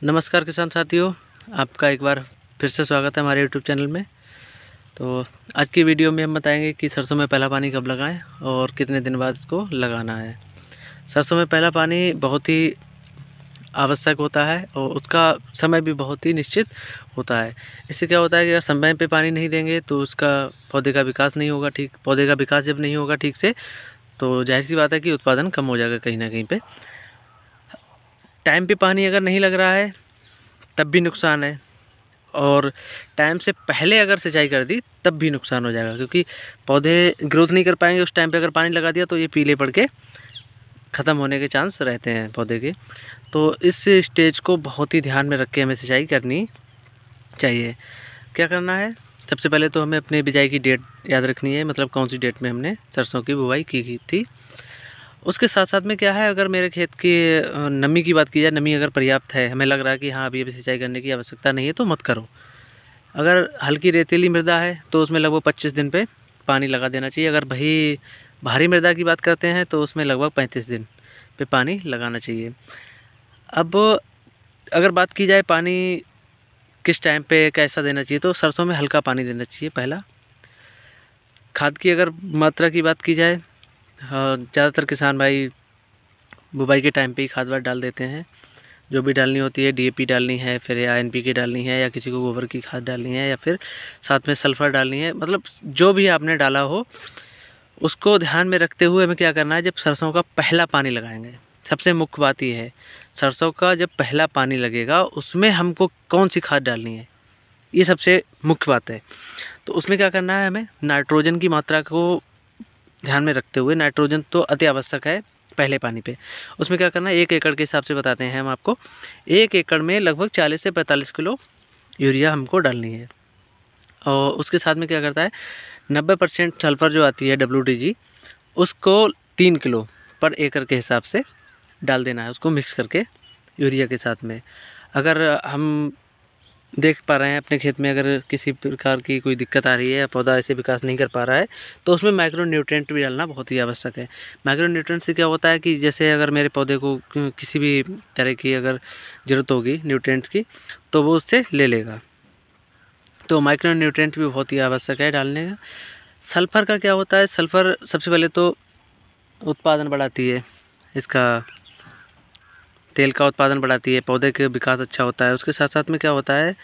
नमस्कार किसान साथियों, आपका एक बार फिर से स्वागत है हमारे यूट्यूब चैनल में। तो आज की वीडियो में हम बताएंगे कि सरसों में पहला पानी कब लगाएं और कितने दिन बाद इसको लगाना है। सरसों में पहला पानी बहुत ही आवश्यक होता है और उसका समय भी बहुत ही निश्चित होता है। इससे क्या होता है कि अगर समय पे पानी नहीं देंगे तो उसका पौधे का विकास नहीं होगा ठीक। पौधे का विकास जब नहीं होगा ठीक से तो जाहिर सी बात है कि उत्पादन कम हो जाएगा कहीं ना कहीं पे। टाइम पे पानी अगर नहीं लग रहा है तब भी नुकसान है, और टाइम से पहले अगर सिंचाई कर दी तब भी नुकसान हो जाएगा, क्योंकि पौधे ग्रोथ नहीं कर पाएंगे। उस टाइम पे अगर पानी लगा दिया तो ये पीले पड़ के ख़त्म होने के चांस रहते हैं पौधे के। तो इस स्टेज को बहुत ही ध्यान में रख के हमें सिंचाई करनी चाहिए। क्या करना है, सबसे पहले तो हमें अपने बिजाई की डेट याद रखनी है, मतलब कौन सी डेट में हमने सरसों की बुवाई की थी। उसके साथ साथ में क्या है, अगर मेरे खेत की नमी की बात की जाए, नमी अगर पर्याप्त है, हमें लग रहा है कि हाँ अभी सिंचाई करने की आवश्यकता नहीं है तो मत करो। अगर हल्की रेतीली मृदा है तो उसमें लगभग 25 दिन पे पानी लगा देना चाहिए। अगर भारी मृदा की बात करते हैं तो उसमें लगभग 35 दिन पे पानी लगाना चाहिए। अब अगर बात की जाए पानी किस टाइम पे कैसा देना चाहिए, तो सरसों में हल्का पानी देना चाहिए पहला। खाद की अगर मात्रा की बात की जाए, हाँ, ज़्यादातर किसान भाई बुवाई के टाइम पे ही खाद वाद डाल देते हैं। जो भी डालनी होती है, डीएपी डालनी है, फिर या एनपीके डालनी है, या किसी को गोबर की खाद डालनी है, या फिर साथ में सल्फ़र डालनी है। मतलब जो भी आपने डाला हो उसको ध्यान में रखते हुए हमें क्या करना है, जब सरसों का पहला पानी लगाएंगे, सबसे मुख्य बात ये है, सरसों का जब पहला पानी लगेगा उसमें हमको कौन सी खाद डालनी है, ये सबसे मुख्य बात है। तो उसमें क्या करना है, हमें नाइट्रोजन की मात्रा को ध्यान में रखते हुए, नाइट्रोजन तो अति आवश्यक है पहले पानी पे। उसमें क्या करना है, 1 एकड़ के हिसाब से बताते हैं हम आपको। 1 एकड़ में लगभग 40 से 45 किलो यूरिया हमको डालनी है। और उसके साथ में क्या करता है, 90% सल्फ़र जो आती है WTG, उसको 3 किलो पर एकड़ के हिसाब से डाल देना है, उसको मिक्स करके यूरिया के साथ में। अगर हम देख पा रहे हैं अपने खेत में अगर किसी प्रकार की कोई दिक्कत आ रही है या पौधा ऐसे विकास नहीं कर पा रहा है, तो उसमें माइक्रो न्यूट्रिएंट भी डालना बहुत ही आवश्यक है। माइक्रो न्यूट्रिएंट से क्या होता है कि जैसे अगर मेरे पौधे को किसी भी तरह की अगर ज़रूरत होगी न्यूट्रिएंट्स की, तो वो उससे ले लेगा। तो माइक्रो न्यूट्रिएंट भी बहुत ही आवश्यक है डालने का। सल्फ़र का क्या होता है, सल्फ़र सबसे पहले तो उत्पादन बढ़ाती है, इसका तेल का उत्पादन बढ़ाती है, पौधे के विकास अच्छा होता है। उसके साथ साथ में क्या होता है,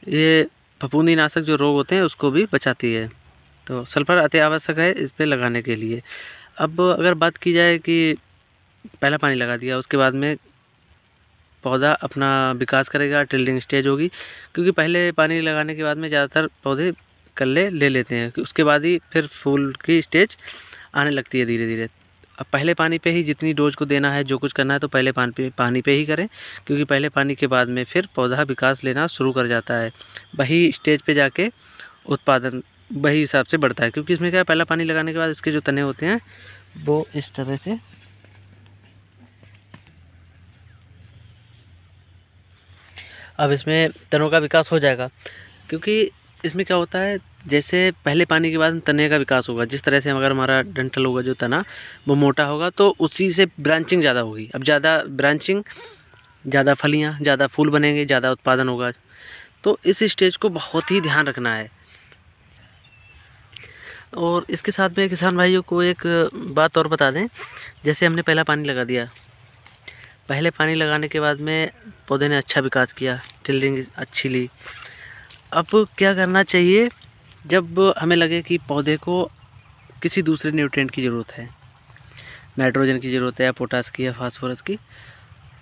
ये फफूंदीनाशक जो रोग होते हैं उसको भी बचाती है। तो सल्फ़र अति आवश्यक है इस पे लगाने के लिए। अब अगर बात की जाए कि पहला पानी लगा दिया, उसके बाद में पौधा अपना विकास करेगा, टिल्डिंग स्टेज होगी, क्योंकि पहले पानी लगाने के बाद में ज़्यादातर पौधे कल्ले ले लेते हैं, उसके बाद ही फिर फूल की स्टेज आने लगती है धीरे धीरे। अब पहले पानी पे ही जितनी डोज को देना है, जो कुछ करना है, तो पहले पानी पे ही करें, क्योंकि पहले पानी के बाद में फिर पौधा विकास लेना शुरू कर जाता है। वही स्टेज पे जाके उत्पादन वही हिसाब से बढ़ता है, क्योंकि इसमें क्या है, पहला पानी लगाने के बाद इसके जो तने होते हैं वो इस तरह से अब इसमें तनों का विकास हो जाएगा। क्योंकि इसमें क्या होता है, जैसे पहले पानी के बाद तने का विकास होगा, जिस तरह से अगर हमारा डंठल होगा जो तना वो मोटा होगा तो उसी से ब्रांचिंग ज़्यादा होगी। अब ज़्यादा ब्रांचिंग, ज़्यादा फलियाँ, ज़्यादा फूल बनेंगे, ज़्यादा उत्पादन होगा। तो इस स्टेज को बहुत ही ध्यान रखना है। और इसके साथ में किसान भाइयों को एक बात और बता दें, जैसे हमने पहला पानी लगा दिया, पहले पानी लगाने के बाद में पौधे ने अच्छा विकास किया, टिल्डिंग अच्छी ली। अब क्या करना चाहिए, जब हमें लगे कि पौधे को किसी दूसरे न्यूट्रिएंट की ज़रूरत है, नाइट्रोजन की ज़रूरत है या पोटास की या फास्फोरस की,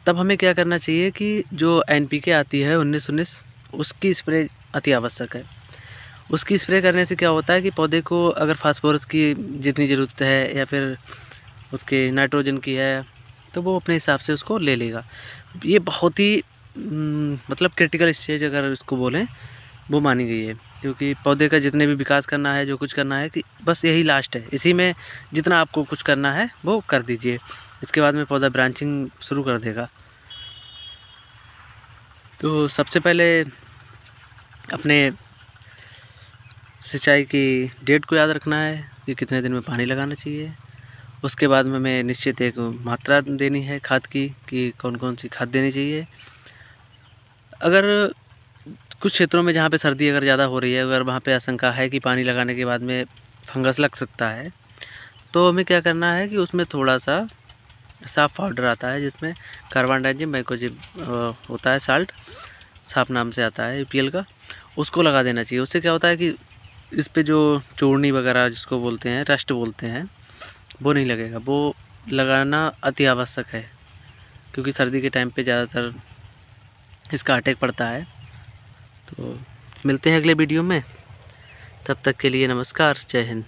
तब हमें क्या करना चाहिए कि जो एनपीके आती है 19-19, उसकी स्प्रे अति आवश्यक है। उसकी स्प्रे करने से क्या होता है कि पौधे को अगर फास्फोरस की जितनी ज़रूरत है या फिर उसके नाइट्रोजन की है, तो वो अपने हिसाब से उसको ले लेगा। ये बहुत ही मतलब क्रिटिकल स्टेज अगर इसको बोलें वो मानी गई है, क्योंकि पौधे का जितने भी विकास करना है, जो कुछ करना है, कि बस यही लास्ट है। इसी में जितना आपको कुछ करना है वो कर दीजिए, इसके बाद में पौधा ब्रांचिंग शुरू कर देगा। तो सबसे पहले अपने सिंचाई की डेट को याद रखना है कि कितने दिन में पानी लगाना चाहिए। उसके बाद में हमें निश्चित एक मात्रा देनी है खाद की, कि कौन कौन सी खाद देनी चाहिए। अगर कुछ क्षेत्रों में जहाँ पे सर्दी अगर ज़्यादा हो रही है, अगर वहाँ पे आशंका है कि पानी लगाने के बाद में फंगस लग सकता है, तो हमें क्या करना है कि उसमें थोड़ा सा साफ पाउडर आता है जिसमें कार्बन डाइजिम मैकोजिब होता है, साल्ट साफ नाम से आता है APL का, उसको लगा देना चाहिए। उससे क्या होता है कि इस पे जो चूर्णी वगैरह जिसको बोलते हैं, रस्ट बोलते हैं, वो नहीं लगेगा। वो लगाना अति आवश्यक है क्योंकि सर्दी के टाइम पे ज़्यादातर इसका अटैक पड़ता है। तो मिलते हैं अगले वीडियो में, तब तक के लिए नमस्कार, जय हिंद।